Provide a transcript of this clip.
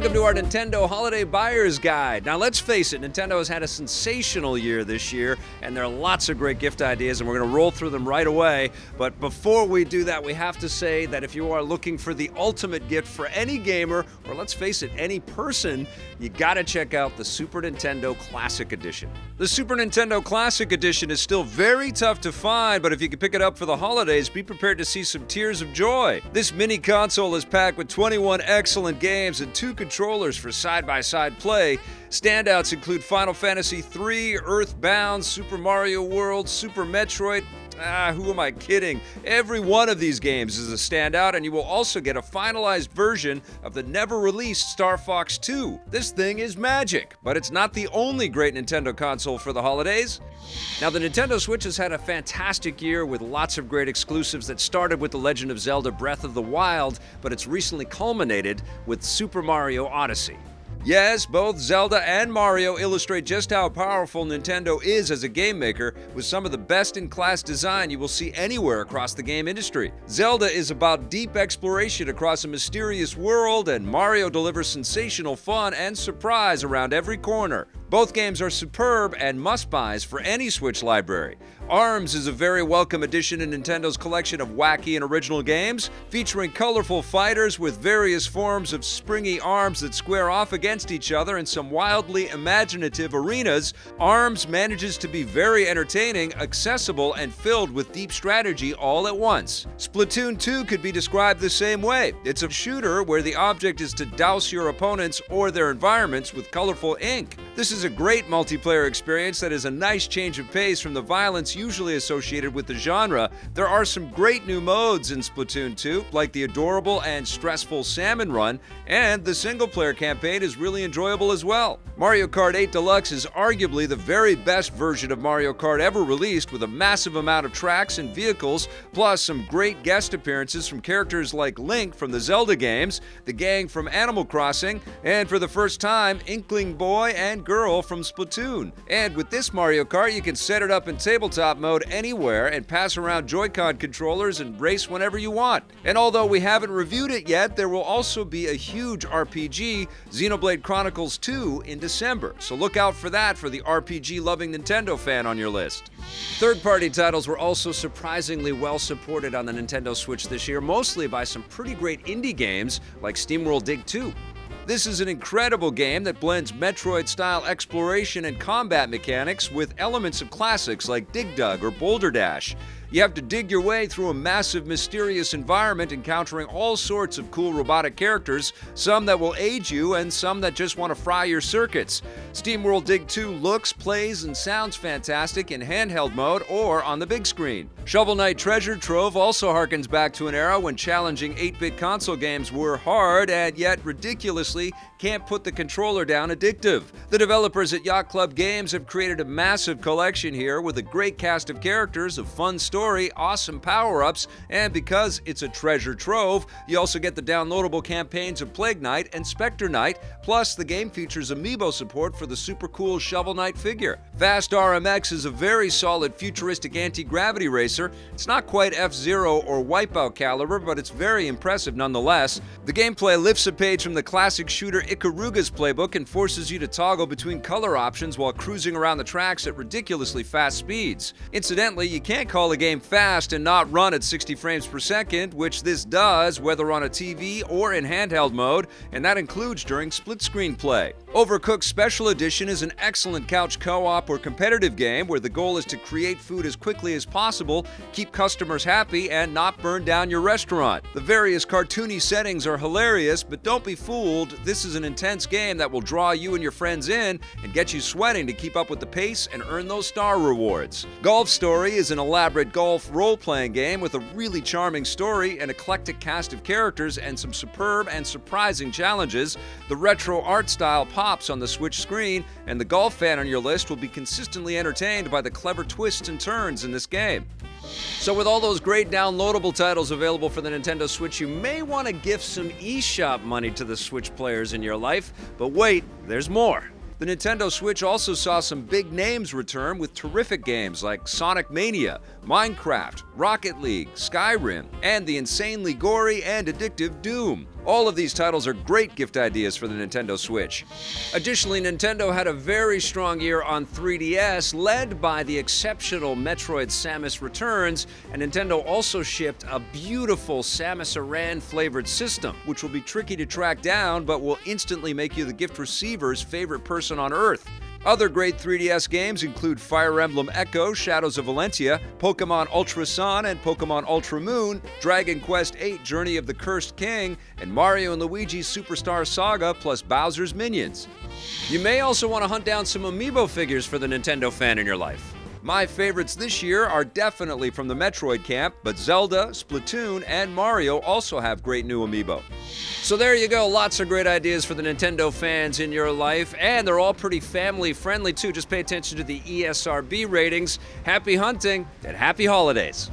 Welcome to our Nintendo Holiday Buyer's Guide. Now, let's face it, Nintendo has had a sensational year this year, and there are lots of great gift ideas, and we're going to roll through them right away. But before we do that, we have to say that if you are looking for the ultimate gift for any gamer, or let's face it, any person, you got to check out the Super Nintendo Classic Edition. The Super Nintendo Classic Edition is still very tough to find, but if you can pick it up for the holidays, be prepared to see some tears of joy. This mini console is packed with 21 excellent games and 2 controllers for side-by-side play. Standouts include Final Fantasy III, Earthbound, Super Mario World, Super Metroid. Who am I kidding? Every one of these games is a standout, and you will also get a finalized version of the never-released Star Fox 2. This thing is magic, but it's not the only great Nintendo console for the holidays. Now, the Nintendo Switch has had a fantastic year with lots of great exclusives that started with The Legend of Zelda Breath of the Wild, but it's recently culminated with Super Mario Odyssey. Yes, both Zelda and Mario illustrate just how powerful Nintendo is as a game maker, with some of the best-in-class design you will see anywhere across the game industry. Zelda is about deep exploration across a mysterious world, and Mario delivers sensational fun and surprise around every corner. Both games are superb and must-buys for any Switch library. ARMS is a very welcome addition to Nintendo's collection of wacky and original games, featuring colorful fighters with various forms of springy arms that square off against each other in some wildly imaginative arenas. ARMS manages to be very entertaining, accessible, and filled with deep strategy all at once. Splatoon 2 could be described the same way. It's a shooter where the object is to douse your opponents or their environments with colorful ink. This is a great multiplayer experience that is a nice change of pace from the violence usually associated with the genre. There are some great new modes in Splatoon 2, like the adorable and stressful Salmon Run, and the single-player campaign is really enjoyable as well. Mario Kart 8 Deluxe is arguably the very best version of Mario Kart ever released, with a massive amount of tracks and vehicles, plus some great guest appearances from characters like Link from the Zelda games, the gang from Animal Crossing, and for the first time, Inkling Boy and Girl from Splatoon. And with this Mario Kart, you can set it up in tabletop mode anywhere and pass around Joy-Con controllers and race whenever you want. And although we haven't reviewed it yet, there will also be a huge RPG, Xenoblade Chronicles 2, in December. So look out for that for the RPG-loving Nintendo fan on your list. Third-party titles were also surprisingly well supported on the Nintendo Switch this year, mostly by some pretty great indie games like SteamWorld Dig 2. This is an incredible game that blends Metroid-style exploration and combat mechanics with elements of classics like Dig Dug or Boulder Dash. You have to dig your way through a massive, mysterious environment, encountering all sorts of cool robotic characters, some that will aid you and some that just want to fry your circuits. SteamWorld Dig 2 looks, plays, and sounds fantastic in handheld mode or on the big screen. Shovel Knight Treasure Trove also harkens back to an era when challenging 8-bit console games were hard and yet ridiculously can't put the controller down addictive. The developers at Yacht Club Games have created a massive collection here with a great cast of characters, a fun story, awesome power-ups, and because it's a treasure trove, you also get the downloadable campaigns of Plague Knight and Spectre Knight, plus the game features Amiibo support for the super cool Shovel Knight figure. Fast RMX is a very solid futuristic anti-gravity racer. It's not quite F-Zero or Wipeout caliber, but it's very impressive nonetheless. The gameplay lifts a page from the classic shooter Ikaruga's playbook and forces you to toggle between color options while cruising around the tracks at ridiculously fast speeds. Incidentally, you can't call a game fast and not run at 60 frames per second, which this does, whether on a TV or in handheld mode, and that includes during split-screen play. Overcooked Special Edition is an excellent couch co-op or competitive game where the goal is to create food as quickly as possible, keep customers happy, and not burn down your restaurant. The various cartoony settings are hilarious, but don't be fooled. This is an intense game that will draw you and your friends in and get you sweating to keep up with the pace and earn those star rewards. Golf Story is an elaborate golf role-playing game with a really charming story, an eclectic cast of characters, and some superb and surprising challenges. The retro art style pops on the Switch screen, and the golf fan on your list will be consistently entertained by the clever twists and turns in this game. So with all those great downloadable titles available for the Nintendo Switch, you may want to gift some eShop money to the Switch players in your life, but wait, there's more. The Nintendo Switch also saw some big names return with terrific games like Sonic Mania, Minecraft, Rocket League, Skyrim, and the insanely gory and addictive Doom. All of these titles are great gift ideas for the Nintendo Switch. Additionally, Nintendo had a very strong year on 3DS, led by the exceptional Metroid Samus Returns, and Nintendo also shipped a beautiful Samus Aran flavored system, which will be tricky to track down but will instantly make you the gift receiver's favorite person on Earth. Other great 3DS games include Fire Emblem Echo, Shadows of Valentia, Pokemon Ultra Sun and Pokemon Ultra Moon, Dragon Quest VIII Journey of the Cursed King, and Mario & Luigi's Superstar Saga plus Bowser's Minions. You may also want to hunt down some Amiibo figures for the Nintendo fan in your life. My favorites this year are definitely from the Metroid camp, but Zelda, Splatoon, and Mario also have great new Amiibo. So there you go, lots of great ideas for the Nintendo fans in your life, and they're all pretty family friendly too. Just pay attention to the ESRB ratings. Happy hunting and happy holidays.